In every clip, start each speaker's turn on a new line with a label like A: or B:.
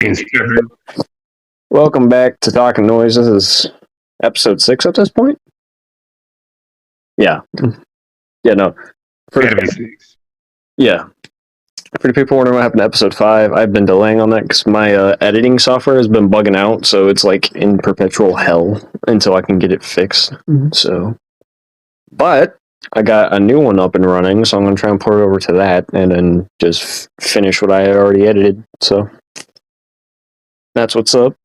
A: Instead,
B: Welcome back to Talkin Noise. This is episode 6 at this point. Yeah. Yeah, no.
A: gotta be 6.
B: Yeah. For the people wondering what happened to episode 5, I've been delaying on that because my editing software has been bugging out, so it's like in perpetual hell until I can get it fixed. So, but I got a new one up and running, so I'm going to try and port it over to that and then just finish what I had already edited. So, that's what's up.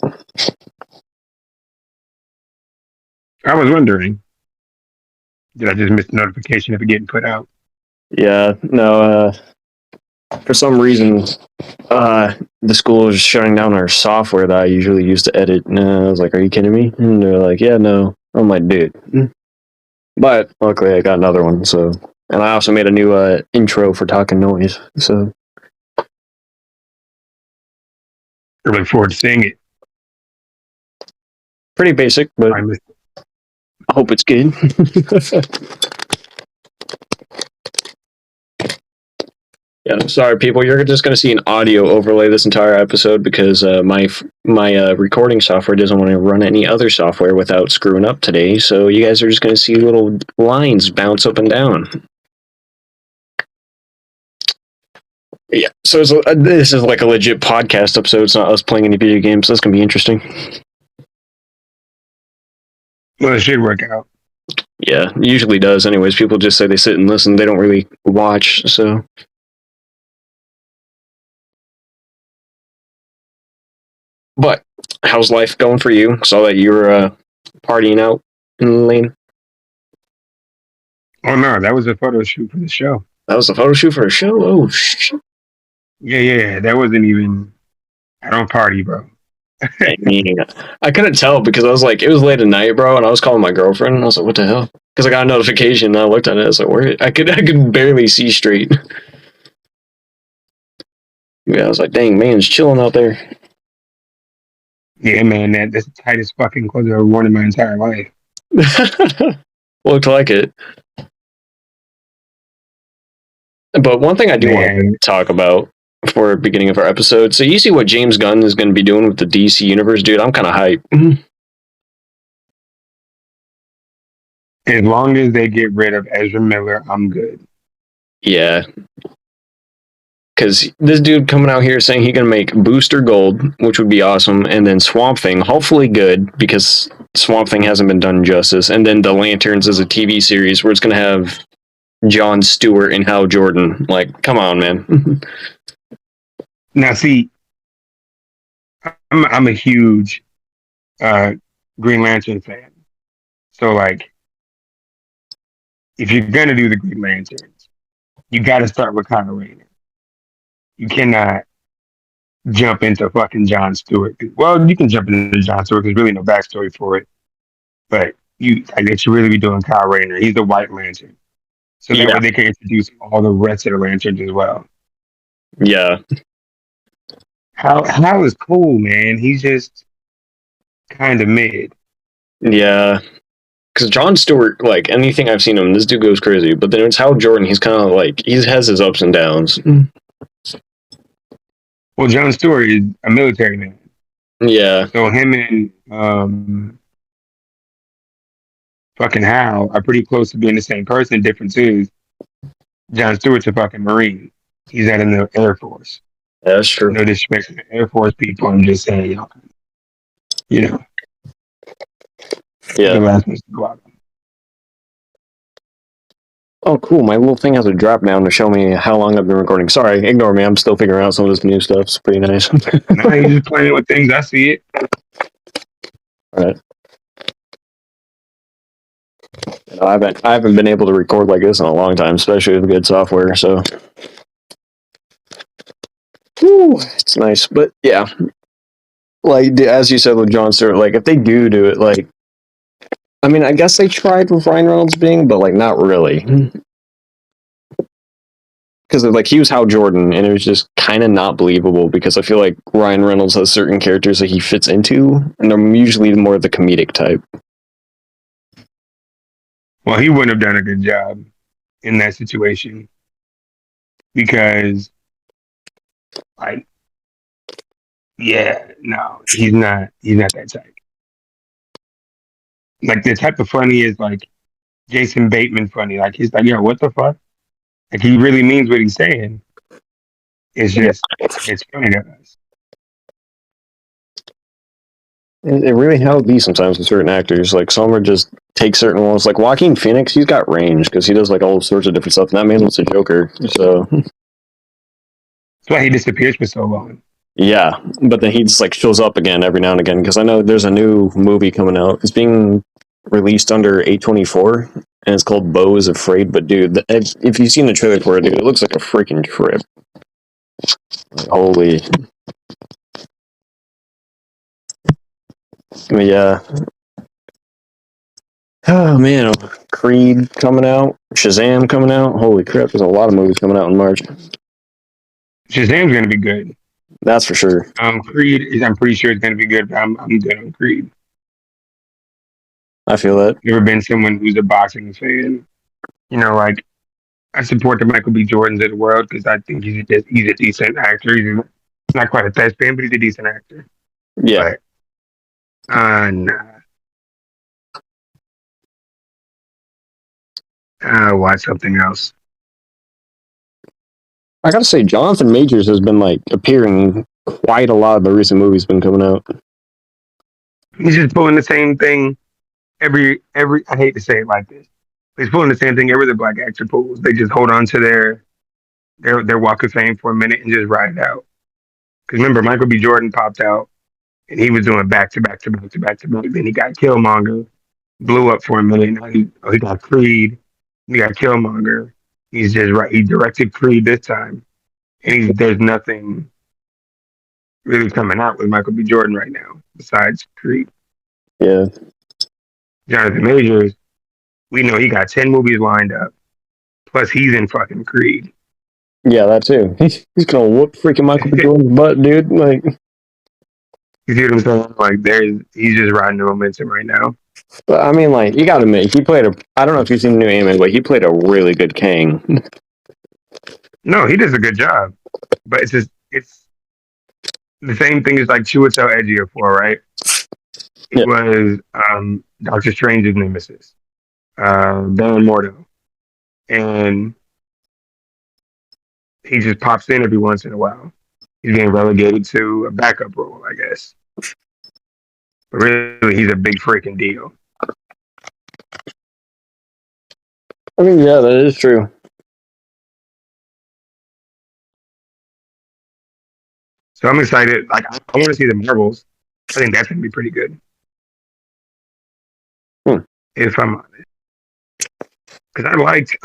A: I was wondering, did I just miss the notification of it getting put out?
B: Yeah, no, for some reason, the school is shutting down our software that I usually use to edit. And I was like, are you kidding me? And they're like, yeah, no. I'm like, dude. But luckily I got another one, so. And I also made a new intro for Talkin Noise, so.
A: I look forward to seeing it.
B: Pretty basic, but I hope it's good. Yeah, sorry, people. You're just going to see an audio overlay this entire episode because my recording software doesn't want to run any other software without screwing up today. So you guys are just going to see little lines bounce up and down. Yeah, so this is like a legit podcast episode. It's not us playing any video games. So that's going to be interesting.
A: Well, it should work out.
B: Yeah, it usually does. Anyways, people just say they sit and listen. They don't really watch, so. But how's life going for you? Saw that you were partying out in the lane.
A: Oh no, that was a photo shoot for the show.
B: That was a photo shoot for a show? Oh shit.
A: Yeah. That wasn't even. I don't party, bro.
B: I couldn't tell because I was like, it was late at night, bro, and I was calling my girlfriend, and I was like, what the hell? Because I got a notification, and I looked at it, I was like, where? I could barely see straight. Yeah, I was like, dang, man's chilling out there.
A: Yeah, man, that's the tightest fucking clothes I've ever worn in my entire life.
B: Looked like it. But one thing I do want to talk about for the beginning of our episode, so you see what James Gunn is going to be doing with the DC Universe, dude? I'm kind of hyped.
A: As long as they get rid of Ezra Miller, I'm good.
B: Yeah. Because this dude coming out here saying he's going to make Booster Gold, which would be awesome, and then Swamp Thing, hopefully good, because Swamp Thing hasn't been done justice, and then The Lanterns as a TV series where it's going to have Jon Stewart and Hal Jordan. Like, come on, man.
A: Now, see, I'm a huge Green Lantern fan. So, like, if you're going to do the Green Lanterns, you got to start with Kyle Rayner. You cannot jump into fucking Jon Stewart. Well, you can jump into Jon Stewart. There's really no backstory for it. But they should really be doing Kyle Rayner. He's the White Lantern. So that way they can introduce all the rest of the Lanterns as well.
B: Yeah.
A: Hal is cool, man. He's just kind of mid.
B: Yeah. Because Jon Stewart, like, anything I've seen him, this dude goes crazy. But then it's Hal Jordan, he's kind of like, he has his ups and downs.
A: Well, Jon Stewart is a military man.
B: Yeah.
A: So him and fucking Hal are pretty close to being the same person. Difference is Jon Stewart's a fucking Marine. He's out in the Air Force.
B: That's true.
A: No disrespect to the Air Force people. I'm just saying, you know.
B: Yeah.
A: The last ones to go out.
B: Oh, cool. My little thing has a drop down to show me how long I've been recording. Sorry, ignore me. I'm still figuring out some of this new stuff. It's pretty nice.
A: No, you're just playing with things. I see it.
B: All right. You know, I haven't been able to record like this in a long time, especially with good software. So, whew, it's nice. But yeah, like as you said with Jon Stewart, like if they do it, like, I mean, I guess they tried with Ryan Reynolds being, but like not really. Because like he was Hal Jordan, and it was just kind of not believable. Because I feel like Ryan Reynolds has certain characters that he fits into, and they're usually more the comedic type.
A: Well, he wouldn't have done a good job in that situation because, like, Yeah, no, he's not. He's not that type. Like the type of funny is like Jason Bateman funny. Like he's like, yo, what the fuck? Like he really means what he's saying. It's
B: Yeah.
A: just it's funny to us.
B: It really how it be sometimes with certain actors. Like some are just take certain roles. Like Joaquin Phoenix, he's got range because he does like all sorts of different stuff. And that man was a Joker. So
A: That's why he disappears for so long.
B: yeah, but then he just like shows up again every now and again. Because I know there's a new movie coming out. It's being released under A24, and it's called Beau is Afraid. But dude, if you've seen the trailer for it, dude, it looks like a freaking trip. Like, holy. But yeah. Oh man, Creed coming out, Shazam coming out. Holy crap, there's a lot of movies coming out in March.
A: Shazam's gonna be good.
B: That's for sure.
A: Creed is. I'm pretty sure it's gonna be good. But I'm good on Creed.
B: I feel that.
A: Never been someone who's a boxing fan. You know, like I support the Michael B. Jordans of the world because I think he's a decent actor. He's not quite a thespian, but he's a decent actor.
B: Yeah.
A: But nah. Watch something else.
B: I gotta say, Jonathan Majors has been like appearing quite a lot of the recent movies been coming out.
A: He's just pulling the same thing every. I hate to say it like this. He's pulling the same thing every other black actor pulls. They just hold on to their walk of fame for a minute and just ride it out. Because remember, Michael B. Jordan popped out and he was doing back to back to back to back to back. Then he got Killmonger, blew up for a minute. Now he got Creed, he got Killmonger. He's just right. He directed Creed this time, and there's nothing really coming out with Michael B. Jordan right now besides Creed.
B: Yeah.
A: Jonathan Majors, we know he got 10 movies lined up. Plus, he's in fucking Creed.
B: Yeah, that too. He's gonna whoop freaking Michael B. Jordan's butt, dude. Like,
A: You see what I'm saying? Like, he's just riding the momentum right now.
B: but I mean, like, you gotta admit, he played a. I don't know if you've seen the new anime, but he played a really good Kang.
A: No, he does a good job. But it's the same thing as like Chiwetel Ejiofor, right? It
B: Yeah.
A: was Doctor Strange's nemesis, Baron Mordo. And he just pops in every once in a while. He's being relegated to a backup role, I guess. But really, he's a big freaking deal.
B: I mean, yeah, that is true.
A: So I'm excited. Like, I want to see the Marvels. I think that's going to be pretty good. If I'm honest. Because I liked,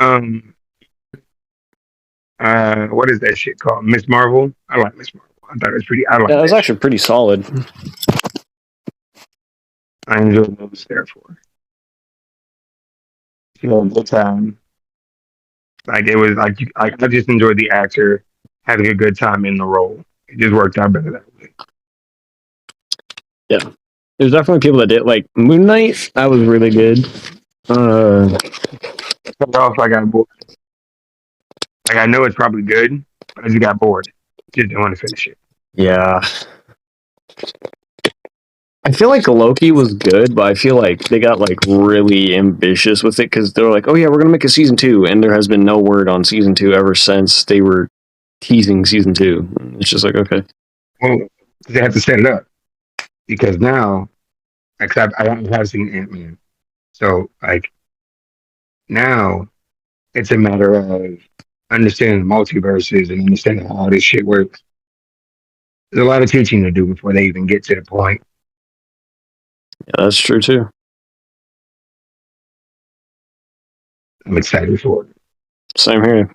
A: what is that shit called? Miss Marvel? I like Miss Marvel. I thought it was pretty, I like
B: Yeah, it was
A: that
B: actually pretty solid.
A: I enjoyed what it was there for. You know, good time. Like, it was like, I just enjoyed the actor having a good time in the role. It just worked out better that way.
B: Yeah. There's definitely people that did. Like, Moon Knight, that was really good.
A: Cut off, I got bored. Like, I know it's probably good, but I just got bored. Just didn't want to finish it.
B: Yeah. I feel like Loki was good, but I feel like they got like really ambitious with it because they were like, "Oh yeah, we're gonna make a season 2," and there has been no word on season 2 ever since they were teasing season 2. It's just like, okay,
A: Well, they have to set it up because now, except I have seen Ant-Man. So, like, now it's a matter of understanding the multiverses and understanding how all this shit works. There's a lot of teaching to do before they even get to the point.
B: yeah, that's true too.
A: I'm excited for it.
B: Same here.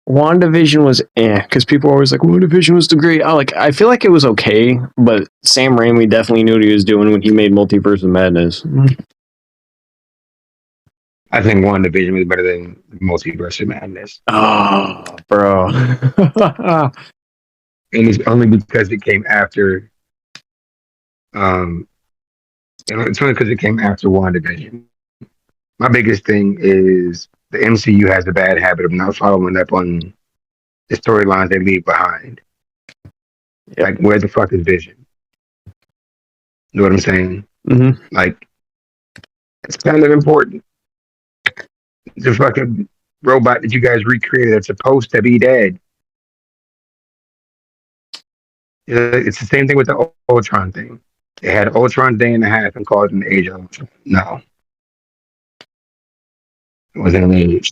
B: WandaVision was because people are always like, WandaVision was the great. I feel like it was okay, but Sam Raimi definitely knew what he was doing when he made Multiverse of Madness.
A: I think WandaVision was better than Multiverse of Madness.
B: Oh, bro.
A: And it's only because it came after, um, it's only because it came after WandaVision. My biggest thing is the MCU has a bad habit of not following up on the storylines they leave behind.
B: Yep.
A: Like, where the fuck is Vision? You know what I'm saying?
B: Mm-hmm.
A: Like, it's kind of important. The fucking robot that you guys recreated that's supposed to be dead. It's the same thing with the Ultron thing. They had Ultron day and a half and called it an age of Ultron. No, it wasn't an age.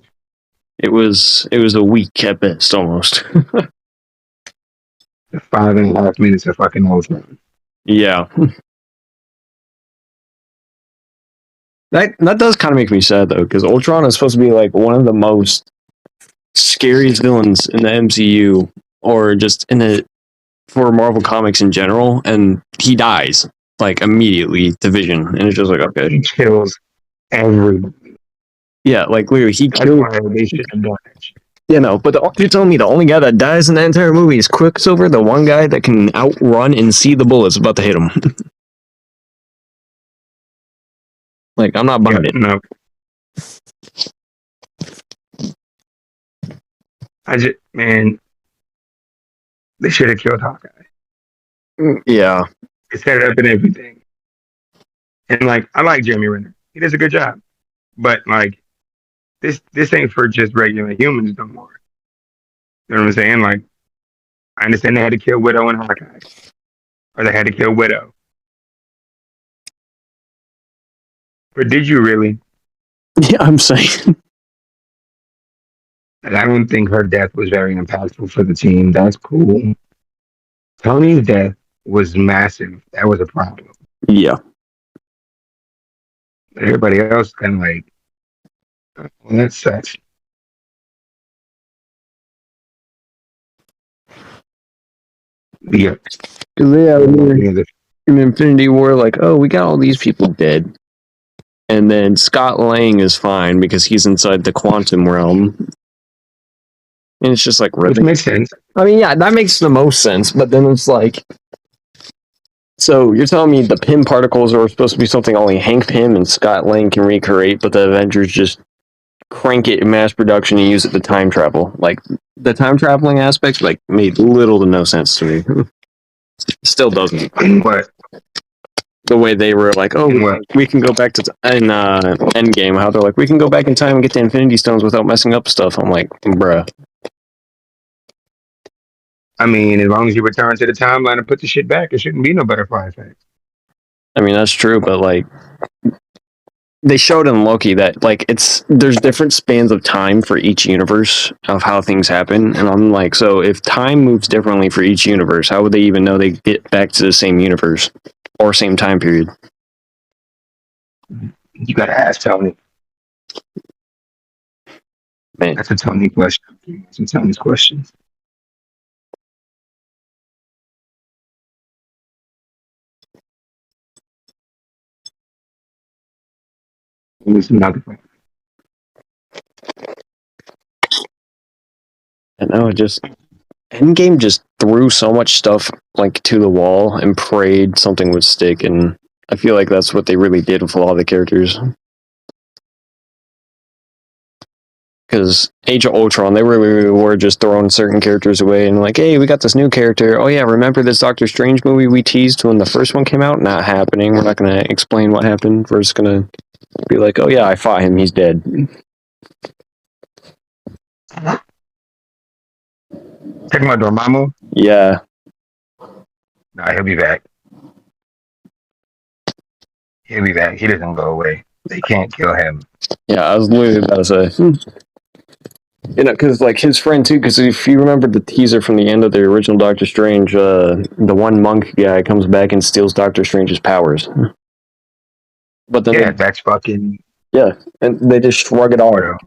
B: It was a week at best, almost.
A: 5.5 minutes of fucking Ultron.
B: Yeah. That does kind of make me sad though, because Ultron is supposed to be like one of the most scariest villains in the MCU, or just in the for Marvel Comics in general, and he dies like immediately to Vision, and it's just like okay,
A: He kills everybody.
B: yeah, like literally he
A: That's
B: killed.
A: why they should have done it.
B: You know, but you're telling me the only guy that dies in the entire movie is Quicksilver, the one guy that can outrun and see the bullets about to hit him. Like I'm not buying it.
A: No, man, they should have killed Hawkeye.
B: Yeah,
A: They set it up and everything. And like, I like Jeremy Renner. He does a good job. But like, this ain't for just regular humans no more. You know what I'm saying? Like, I understand they had to kill Widow and Hawkeye, or they had to kill Widow. But did you really?
B: yeah, I'm saying.
A: Like, I don't think her death was very impactful for the team. That's cool. Tony's death was massive. That was a problem.
B: Yeah,
A: But everybody else kind of like, well, that sucks. Yeah.
B: yeah.
A: Yeah,
B: In Infinity War, like, oh, we got all these people dead, and then Scott Lang is fine because he's inside the quantum realm, and it's just like,
A: which
B: really?
A: makes sense.
B: I mean, yeah, that makes the most sense, but then it's like, so you're telling me the Pym particles are supposed to be something only Hank Pym and Scott Lang can recreate, but the Avengers just crank it in mass production and use it to time travel? Like, the time traveling aspects like made little to no sense to me. Still doesn't.
A: In what?
B: The way they were like, oh,
A: In what?
B: we can go back to in Endgame, how they're like, we can go back in time and get the Infinity Stones without messing up stuff. I'm like, bruh.
A: I mean, as long as you return to the timeline and put the shit back, it shouldn't be no butterfly effect.
B: I mean, that's true, but like, they showed in Loki that like there's different spans of time for each universe of how things happen, and I'm like, so if time moves differently for each universe, how would they even know they get back to the same universe or same time period?
A: You gotta ask Tony.
B: Man,
A: That's a Tony question. That's a Tony's question. It's another thing.
B: I know, it just Endgame just threw so much stuff like to the wall and prayed something would stick, and I feel like that's what they really did with a lot of the characters. Because Age of Ultron, they really were just throwing certain characters away and like, hey, we got this new character. Oh yeah, remember this Doctor Strange movie we teased when the first one came out? Not happening. We're not going to explain what happened. We're just going to be like, oh yeah, I fought him. He's dead.
A: Talking about Dormammu?
B: Yeah.
A: Nah, he'll be back. He'll be back. He doesn't go away. They can't kill him.
B: Yeah, I was literally about to say. You know, because like his friend too. Because if you remember the teaser from the end of the original Doctor Strange, the one monk guy comes back and steals Doctor Strange's powers. But then
A: Yeah, that's fucking.
B: yeah, and they just shrug it off.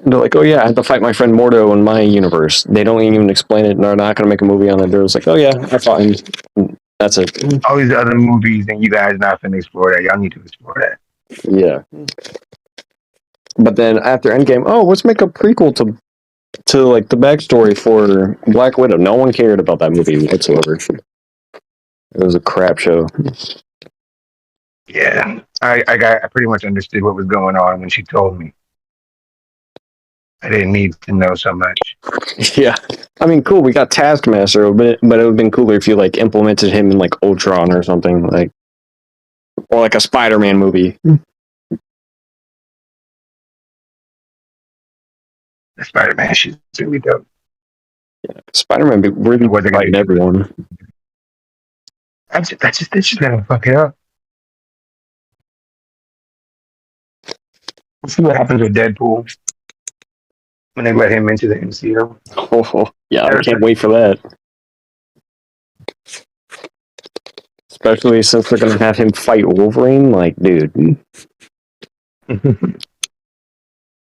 B: And they're like, oh yeah, I had to fight my friend Mordo in my universe. They don't even explain it, and they're not going to make a movie on it. They're just like, oh yeah, I fought him. And that's it.
A: All these other movies, and you guys not finna explore that. Y'all need to explore that.
B: Yeah. But then after Endgame, oh, let's make a prequel to like the backstory for Black Widow. No one cared about that movie whatsoever. It was a crap show.
A: Yeah, I pretty much understood what was going on when she told me. I didn't need to know so much.
B: Yeah. I mean, cool. We got Taskmaster, but it would have been cooler if you like implemented him in like Ultron or something, like, or like a Spider-Man movie.
A: The Spider-Man shit's really dope.
B: Spider-Man be
A: I don't
B: really
A: know what they're gonna
B: fighting
A: do.
B: everyone.
A: That's just gonna fuck it up. We'll see what happens with Deadpool when they let him into the MCU.
B: Oh, yeah, I can't
A: That's
B: wait for that. Especially since they're gonna have him fight Wolverine. Like, dude,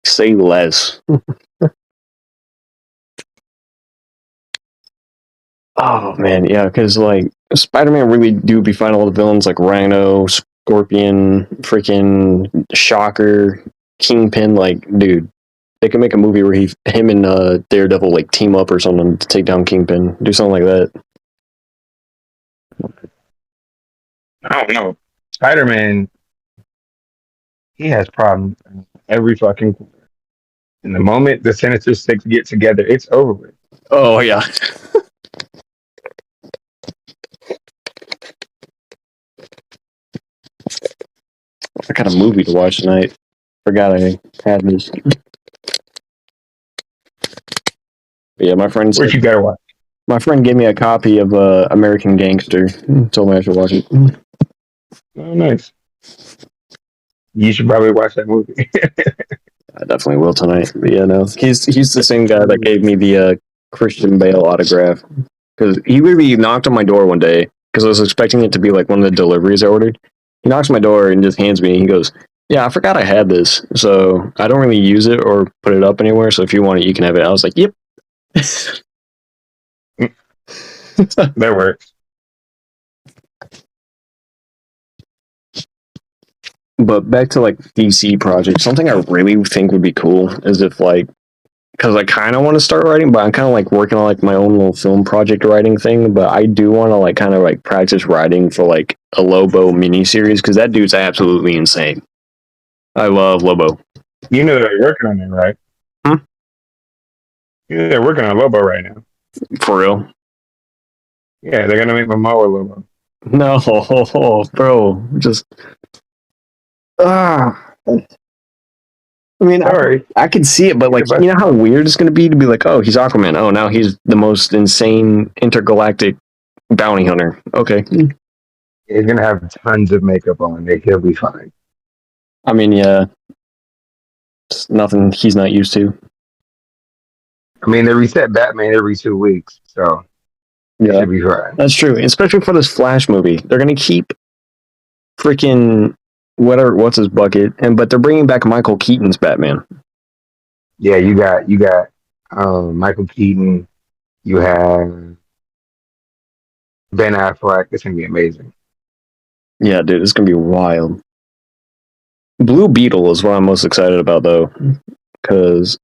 B: say less. Oh man, yeah, because like Spider-Man really do be fighting all the villains like Rhino, Scorpion, freaking Shocker, Kingpin. Like, dude, they could make a movie where him and Daredevil like team up or something to take down Kingpin. Do something like that.
A: I don't know. Spider-Man, he has problems every fucking quarter. And the moment the Sinister Six get together, it's over with.
B: Oh yeah, I got a movie to watch tonight. Forgot I had this. But yeah,
A: What you gotta watch?
B: my friend gave me a copy of American Gangster. Told me I should watch it.
A: Oh, nice. You should probably watch that movie.
B: I definitely will tonight. But yeah, no, he's the same guy that gave me the Christian Bale autograph because he really knocked on my door one day because I was expecting it to be like one of the deliveries I ordered. He knocks on my door and just hands me. He goes, "Yeah, I forgot I had this, so I don't really use it or put it up anywhere. So if you want it, you can have it." I was like, "Yep."
A: That works.
B: But back to like DC projects, something I really think would be cool is if like because I kind of want to start writing, but I'm kind of like working on like my own little film project writing thing. But I do want to like kind of like practice writing for like a Lobo miniseries because that dude's absolutely insane. I love Lobo.
A: You know they're working on it, right?
B: Hmm?
A: You know they're working on Lobo right now.
B: For real?
A: Yeah, they're gonna make Momoa Lobo.
B: No, bro, just ah. I mean,
A: Sorry.
B: I could see it, but
A: He's
B: like,
A: the best.
B: you know how weird it's going to be to be like, oh, he's Aquaman. Oh, now he's the most insane intergalactic bounty hunter. Okay.
A: He's gonna have tons of makeup on. He'll be fine.
B: I mean, yeah, it's nothing he's not used to.
A: I mean, they reset Batman every 2 weeks, so it
B: Yeah,
A: should be fine.
B: that's true. Especially for this Flash movie, they're going to keep freaking what's his bucket, but they're bringing back Michael Keaton's Batman.
A: Yeah, you got Michael Keaton. You have Ben Affleck. It's gonna be amazing.
B: Yeah, dude, it's going to be wild. Blue Beetle is what I'm most excited about, though, because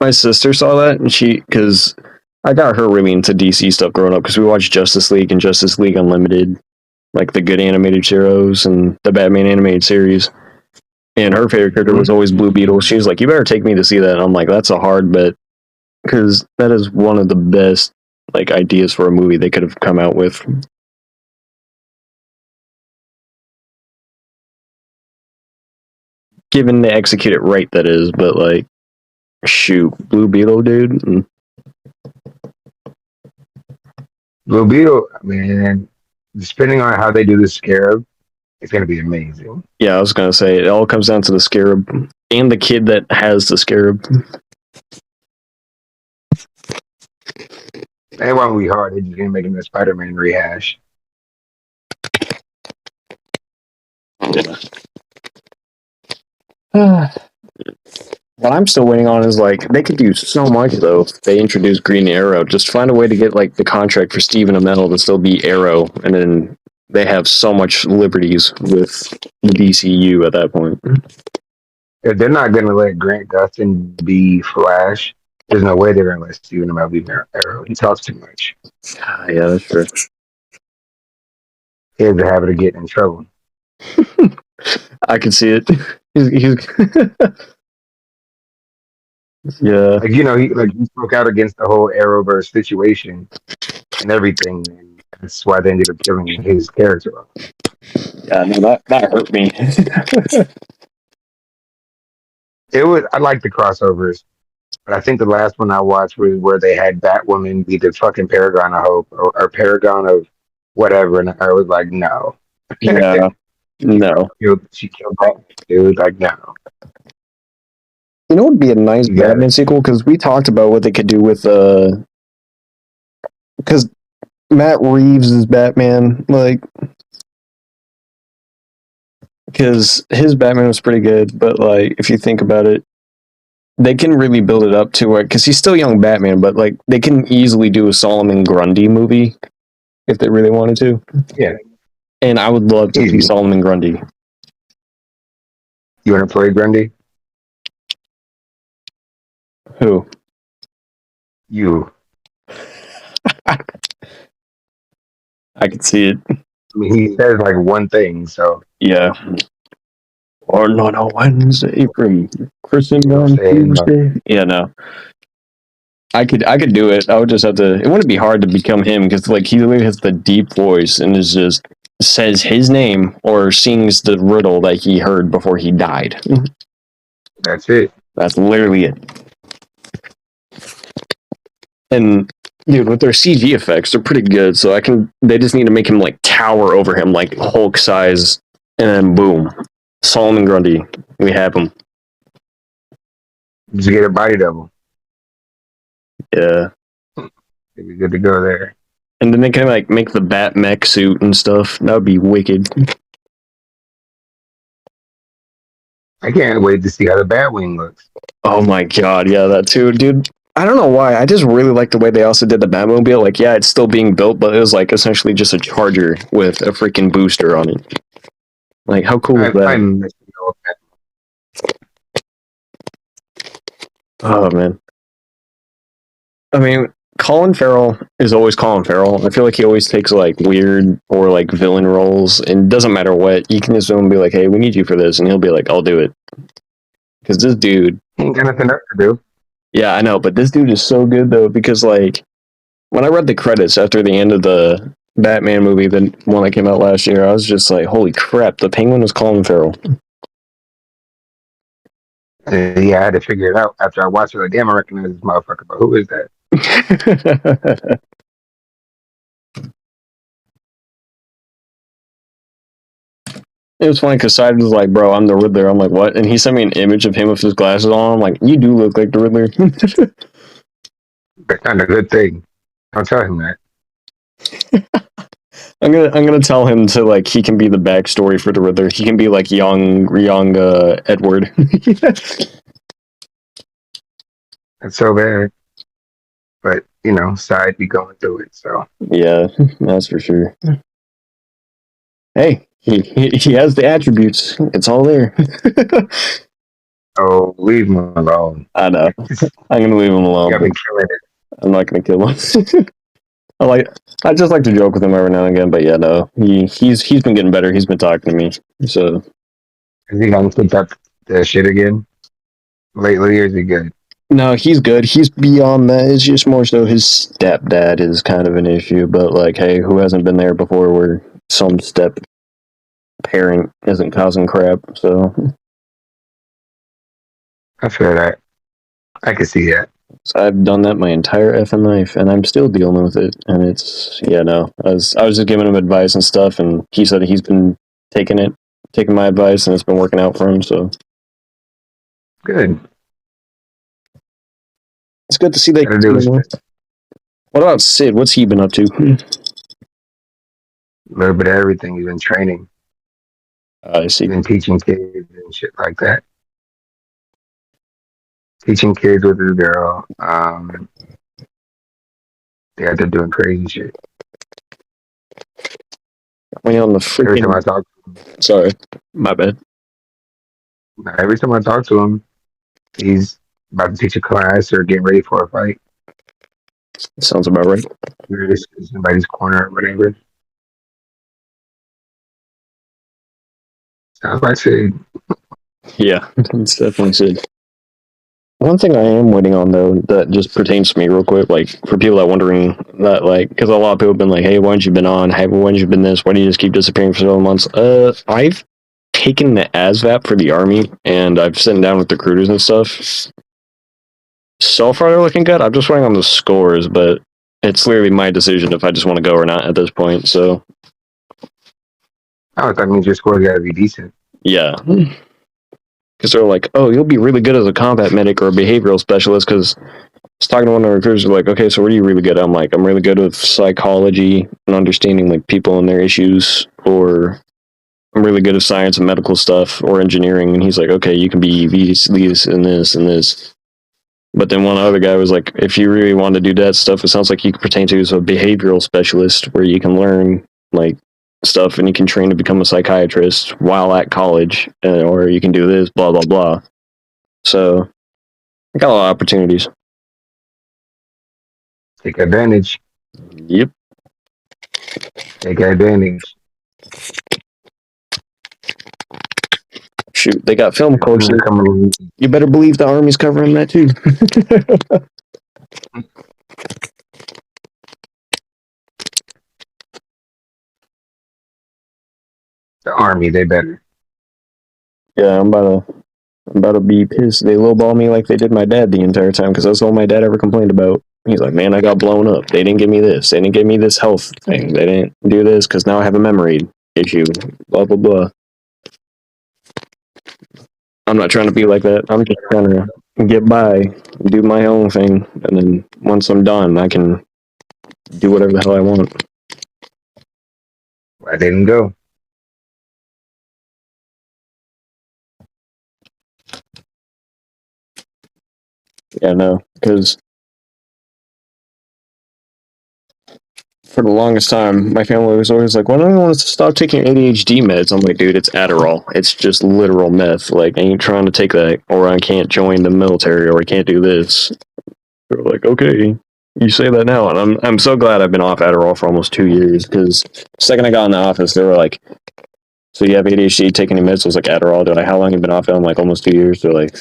B: my sister saw that and because I got her really into DC stuff growing up because we watched Justice League and Justice League Unlimited, like the good animated heroes and the Batman animated series. And her favorite character was always Blue Beetle. She was like, "You better take me to see that." And I'm like, "That's a hard bet because that is one of the best like ideas for a movie they could have come out with." Given they execute it right, that is. But like, shoot, Blue Beetle, dude.
A: Blue Beetle, man. Depending on how they do the Scarab, it's gonna be amazing.
B: Yeah, I was gonna say it all comes down to the Scarab and the kid that has the Scarab.
A: They won't be hard. They're just gonna make him a Spider-Man rehash.
B: Yeah. What I'm still waiting on is like they could do so much though. If they introduce Green Arrow, just find a way to get like the contract for Stephen Amell to still be Arrow, and then they have so much liberties with the DCU at that point.
A: If they're not gonna let Grant Gustin be Flash, there's no way they're gonna let Stephen Amell be Arrow. He talks too much.
B: Yeah, that's true.
A: He has a habit of getting in trouble.
B: I can see it. He's Yeah,
A: Like he spoke out against the whole Arrowverse situation and everything, and that's why they ended up killing his character off.
B: yeah, no, that hurt me.
A: It was I like the crossovers, but I think the last one I watched was where they had Batwoman be the fucking Paragon of Hope or Paragon of whatever, and I was like, no.
B: Yeah, no.
A: She killed Batman. It was like, no.
B: You know what would be a nice
A: You got
B: Batman
A: it.
B: sequel? Because we talked about what they could do with because Matt Reeves is Batman, like, because his Batman was pretty good, but like, if you think about it, they can really build it up to it because he's still young Batman, but like, they can easily do a Solomon Grundy movie if they really wanted to.
A: Yeah,
B: And I would love to see
A: easy.
B: Solomon Grundy.
A: You want to play Grundy?
B: Who?
A: You.
B: I could see it.
A: I mean, he says like one thing, so
B: Yeah. Or not on Wednesday from Christmas
A: you don't
B: on
A: say no.
B: Tuesday. Yeah, no. I could do it. I would just have to. It wouldn't be hard to become him because like he literally has the deep voice and is just says his name or sings the riddle that he heard before he died.
A: That's it.
B: That's literally it. And dude, with their CG effects, they're pretty good. So I can. They just need to make him like tower over him like Hulk size, and then boom, Solomon Grundy, we have him.
A: Just get a body double.
B: Yeah.
A: It'd be good to go there.
B: And then they can like make the Bat mech suit and stuff. That would be wicked.
A: I can't wait to see how the Batwing looks.
B: Oh my god, yeah, that too, dude. I don't know why. I just really like the way they also did the Batmobile. Like, yeah, it's still being built, but it was like essentially just a Charger with a freaking booster on it. Like, how cool is that?
A: I'm missing all that.
B: Oh man. I mean, Colin Farrell is always Colin Farrell. I feel like he always takes like weird or like villain roles, and it doesn't matter what. You can just go and be like, "Hey, we need you for this," and he'll be like, "I'll do it." Because this dude,
A: He ain't got nothing else to do.
B: yeah, I know, but this dude is so good though. Because like when I read the credits after the end of the Batman movie, the one that came out last year, I was just like, "Holy crap!" The Penguin was Colin Farrell.
A: Yeah, I had to figure it out after I watched it. Like, damn, I recognize this motherfucker, but who is that?
B: It was funny because Side was like, "Bro, I'm the Riddler." I'm like, "What?" And he sent me an image of him with his glasses on. I'm like, "You do look like the Riddler."
A: That's not a good thing. Don't tell him that.
B: I'm gonna tell him to like he can be the backstory for the Riddler. He can be like young Edward.
A: That's so bad. But Side be going through it. So
B: Yeah, that's for sure. Hey, he has the attributes. It's all there.
A: oh, leave him alone.
B: I know. I'm gonna leave him alone.
A: You got me killing it.
B: I'm not gonna kill him. I just like to joke with him every now and again, but yeah, no, he's been getting better. He's been talking to me, so
A: Is he gonna pick up the shit again lately, or is he good?
B: no, he's good. He's beyond that. It's just more so his stepdad is kind of an issue, but like, hey, who hasn't been there before where some step parent isn't causing crap? So,
A: I feel that. I can see that.
B: so I've done that my entire effing life, and I'm still dealing with it. And it's yeah, no, I was just giving him advice and stuff, and he said he's been taking my advice, and it's been working out for him. So
A: Good.
B: it's good to see that.
A: Gotta do is a
B: What about Sid? What's he been up to?
A: little bit of everything. He's been training.
B: I see.
A: He's been teaching kids and shit like that. Teaching kids with his girl. Yeah, they're doing crazy shit.
B: When on the
A: Every time I
B: freaking.
A: talk,
B: Sorry, my bad.
A: every time I talk to him, he's about to teach a class or getting ready for a fight.
B: Sounds about right.
A: Or just in somebody's corner or whatever. Sounds like Sid.
B: Yeah, it's definitely Sid. one thing I am waiting on though that just pertains to me real quick, like for people that are wondering that, like, because a lot of people have been like, "Hey, why haven't you been on? Hey, why haven't you been this? Why do you just keep disappearing for several months?" I've taken the ASVAP for the army, and I've sat down with recruiters and stuff. So far, they're looking good. I'm just waiting on the scores, but it's literally my decision if I just want to go or not at this point. So
A: Oh, that means your score got to be decent.
B: yeah. Because they're like, "Oh, you'll be really good as a combat medic or a behavioral specialist." Because I was talking to one of the recruiters, like, "Okay, so what are you really good at?" I'm like, "I'm really good with psychology and understanding like people and their issues, or I'm really good at science and medical stuff, or engineering." And he's like, "Okay, you can be these, and this, and this." But then one other guy was like, "If you really want to do that stuff, it sounds like you could pertain to as a behavioral specialist, where you can learn like stuff and you can train to become a psychiatrist while at college, or you can do this, blah blah blah." So I got a lot of opportunities.
A: Take advantage.
B: Yep.
A: Take advantage.
B: Shoot, they got film courses.
A: Come
B: You better believe the Army's covering that too.
A: the Army, they better.
B: Yeah, I'm about to be pissed. They lowball me like they did my dad the entire time, because that's all my dad ever complained about. He's like, "Man, I got blown up. They didn't give me this. They didn't give me this health thing. They didn't do this because now I have a memory issue. Blah blah blah." I'm not trying to be like that. I'm just trying to get by, do my own thing, and then once I'm done, I can do whatever the hell I want.
A: I didn't go.
B: Yeah, no, because for the longest time, my family was always like, "Why don't you want us to stop taking ADHD meds?" I'm like, "Dude, it's Adderall. It's just literal meth. Like, I ain't trying to take that, or I can't join the military, or I can't do this." They're like, "Okay, you say that now," and I'm so glad I've been off Adderall for almost 2 years. Because the second I got in the office, they were like, "So you have ADHD? Take any meds?" I was like, "Adderall." They're like, "How long have you been off it?" I'm like, "Almost 2 years." They're like,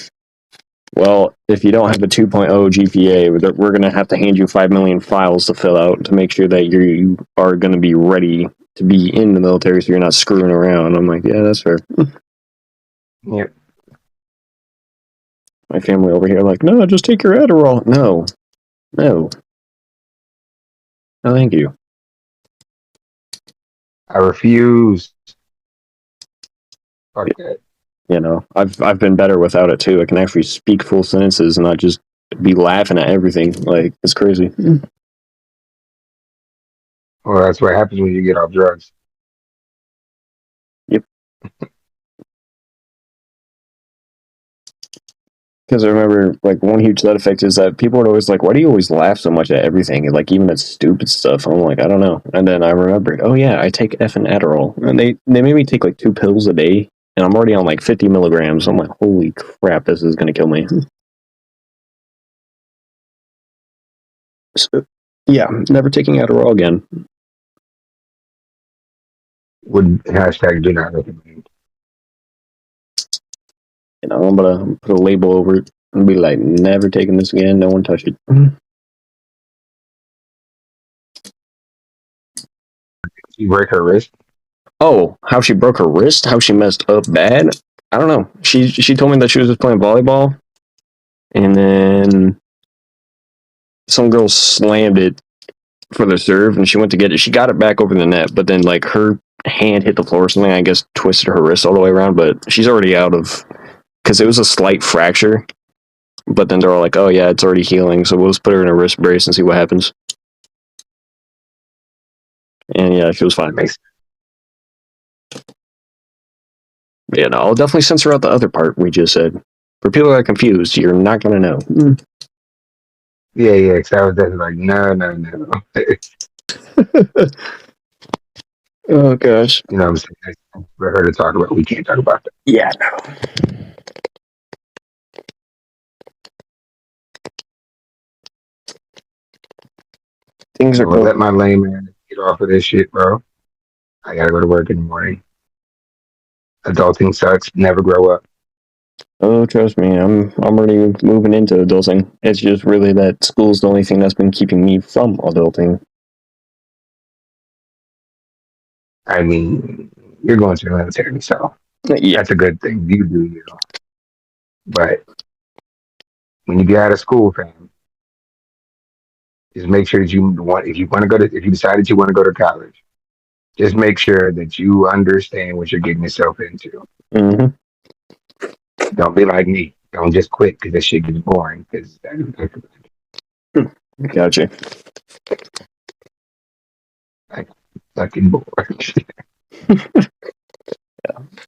B: "Well, if you don't have a 2.0 GPA, we're going to have to hand you 5 million files to fill out to make sure that you are going to be ready to be in the military, so you're not screwing around." I'm like, "Yeah, that's fair."
A: Yep.
B: My family over here like, "No, just take your Adderall." No, no, no, thank you.
A: I refuse. Fuck that.
B: You know, I've been better without it too. I can actually speak full sentences and not just be laughing at everything. Like, it's crazy.
A: Well, that's what happens when you get off drugs.
B: Yep. Because I remember, like, one huge side effect is that people are always like, "Why do you always laugh so much at everything? And, like, even at stupid stuff." I'm like, "I don't know." And then I remembered, oh yeah, I take effing Adderall. And they made me take like 2 pills a day. And I'm already on like 50 milligrams. I'm like, holy crap, this is going to kill me. So, yeah, never taking Adderall again.
A: Would hashtag do not recommend.
B: You know, I'm going to put a label over it and be like, "Never taking this again. No one touch it."
A: You break her wrist.
B: Oh, how she broke her wrist? How she messed up bad? I don't know. She told me that she was just playing volleyball, and then some girl slammed it for the serve, and she went to get it. She got it back over the net, but then like her hand hit the floor or something. I guess twisted her wrist all the way around. But she's already out of, because it was a slight fracture. But then they're all like, "Oh yeah, it's already healing, so we'll just put her in a wrist brace and see what happens." And yeah, she was fine.
A: Makes
B: Yeah, no, I'll definitely censor out the other part we just said. For people that are confused, you're not gonna know.
A: yeah, yeah. Because I was just like, no, no, no.
B: Oh gosh.
A: You know what I'm saying? For her to talk about, we can't talk about that.
B: Yeah, no. Things are
A: So we'll
B: going.
A: let my lame man get off of this shit, bro. I gotta go to work in the morning. Adulting sucks. Never grow up.
B: Oh, trust me, I'm already moving into adulting. It's just really that school's the only thing that's been keeping me from adulting.
A: I mean, you're going to the military, so
B: Yeah.
A: that's a good thing. You do you. But when you get out of school, fam, just make sure that if you want to go to, if you decided you want to go to college, just make sure that you understand what you're getting yourself into.
B: Mm-hmm.
A: Don't be like me. Don't just quit because that shit gets boring. Because
B: Gotcha.
A: like fucking boring.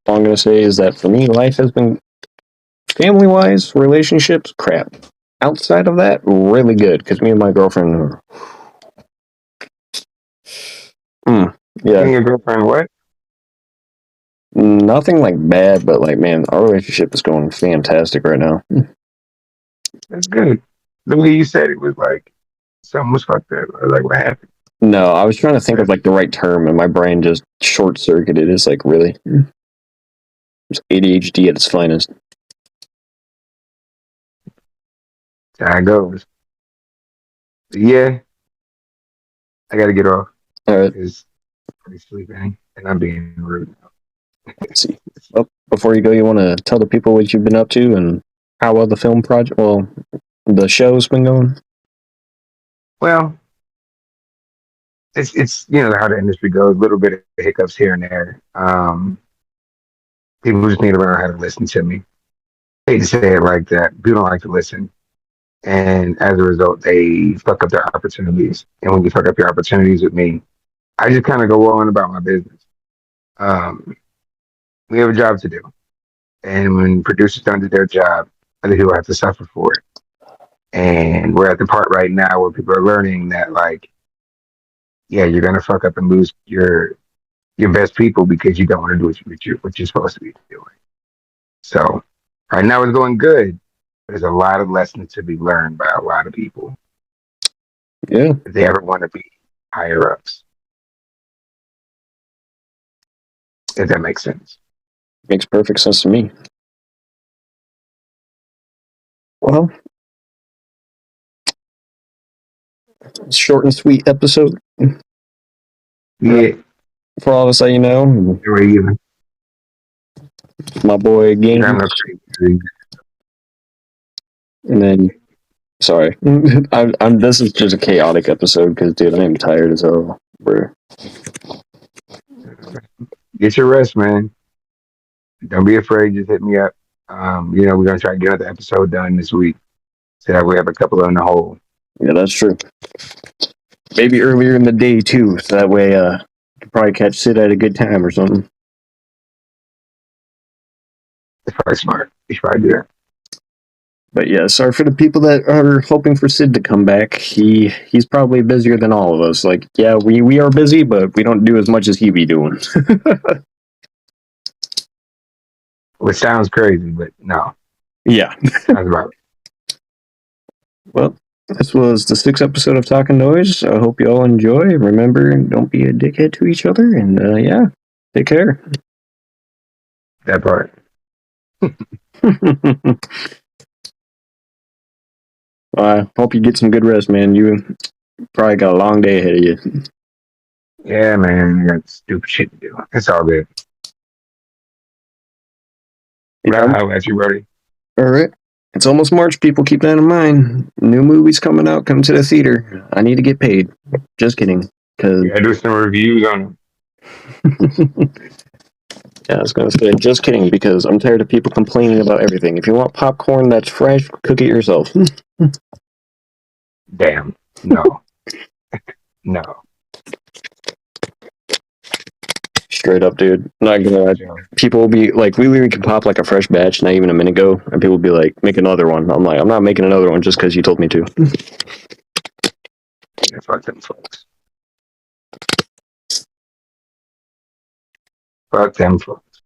B: All I'm gonna say is that for me, life has been family-wise, relationships, crap. Outside of that, really good because me and my girlfriend are. Yeah,
A: And your girlfriend, what?
B: nothing like bad, but like man, our relationship is going fantastic right now.
A: That's good. The way you said it was like something was fucked up. I was like, what happened?
B: No, I was trying to think of like the right term, and my brain just short circuited. It's like really, it's ADHD at its finest.
A: That's how it goes. But yeah, I got to get off
B: All right,
A: because I'm pretty sleeping and I'm being rude.
B: let's see. Well, before you go, you want to tell the people what you've been up to and how well the film project, well, the show's been going.
A: Well, it's how the industry goes. A little bit of hiccups here and there. People just need to learn how to listen to me. I hate to say it like that. People don't like to listen, and as a result, they fuck up their opportunities. And when you fuck up your opportunities with me, I just kind of go on about my business. Um, we have a job to do, and when producers don't do their job, other people have to suffer for it. And we're at the part right now where people are learning that, like, yeah, you're gonna fuck up and lose your best people because you don't want to do what you're supposed to be doing. So right now it's going good. There's a lot of lessons to be learned by a lot of people
B: Yeah,
A: if they ever want to be higher ups. If that makes sense.
B: makes perfect sense to me. Well, short and sweet episode
A: Yeah,
B: for all of us that you know.
A: you're even.
B: My boy
A: You don't
B: Game,
A: have no crazy.
B: and then sorry, I'm. This is just a chaotic episode because dude, I am tired as hell. Bro.
A: Get your rest, man. Don't be afraid. Just hit me up. We're gonna try to get another episode done this week. So that we have a couple in the hole.
B: Yeah, that's true. Maybe earlier in the day too, so that way you can probably catch Sid at a good time or something.
A: It's probably smart. You should probably do that.
B: But yeah, sorry for the people that are hoping for Sid to come back. He's probably busier than all of us. Like, yeah, we are busy, but we don't do as much as he be doing.
A: Which sounds crazy, but no.
B: Yeah.
A: Sounds about
B: Well, this was the 6th episode of Talkin' Noise. I hope you all enjoy. Remember, don't be a dickhead to each other, and yeah, take care.
A: that part.
B: I hope you get some good rest, man. You probably got a long day ahead of you.
A: Yeah, man. I got stupid shit to do. It's all good.
B: Yeah.
A: I'll let you, buddy.
B: All right. It's almost March, people. Keep that in mind. New movies coming out. Come to the theater. I need to get paid. Just kidding. Cause
A: Yeah, do some reviews on them.
B: yeah, I was gonna say just kidding because I'm tired of people complaining about everything. If you want popcorn that's fresh, cook it yourself.
A: Damn. No. No.
B: Straight up, dude. Not gonna lie. People will be like, we literally can pop like a fresh batch not even a minute ago, and people will be like, make another one. I'm like, I'm not making another one just because you told me to.
A: Yeah, fuck them folks. Fuck them folks.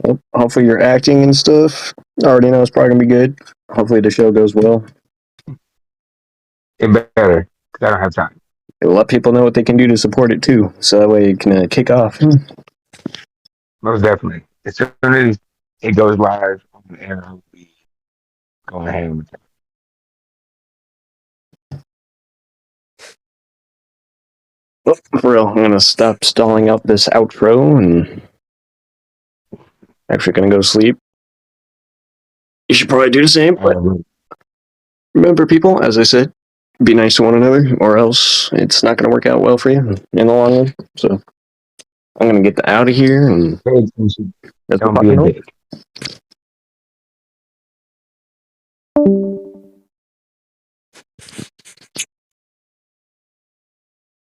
B: Well, hopefully your acting and stuff. I already know it's probably gonna be good. Hopefully the show goes well.
A: It better, because I don't have time.
B: It'll let people know what they can do to support it too, so that way it can kick off.
A: Most definitely. As soon as it goes live on the air, I'll be going ahead with it.
B: Well, for real, I'm gonna stop stalling out this outro and actually gonna go sleep. You should probably do the same, but remember, people, as I said, be nice to one another, or else it's not gonna work out well for you in the long run. So I'm gonna get out of here and
A: Pay attention.
B: that's
A: Don't
B: what
A: be a
B: fucking
A: dick.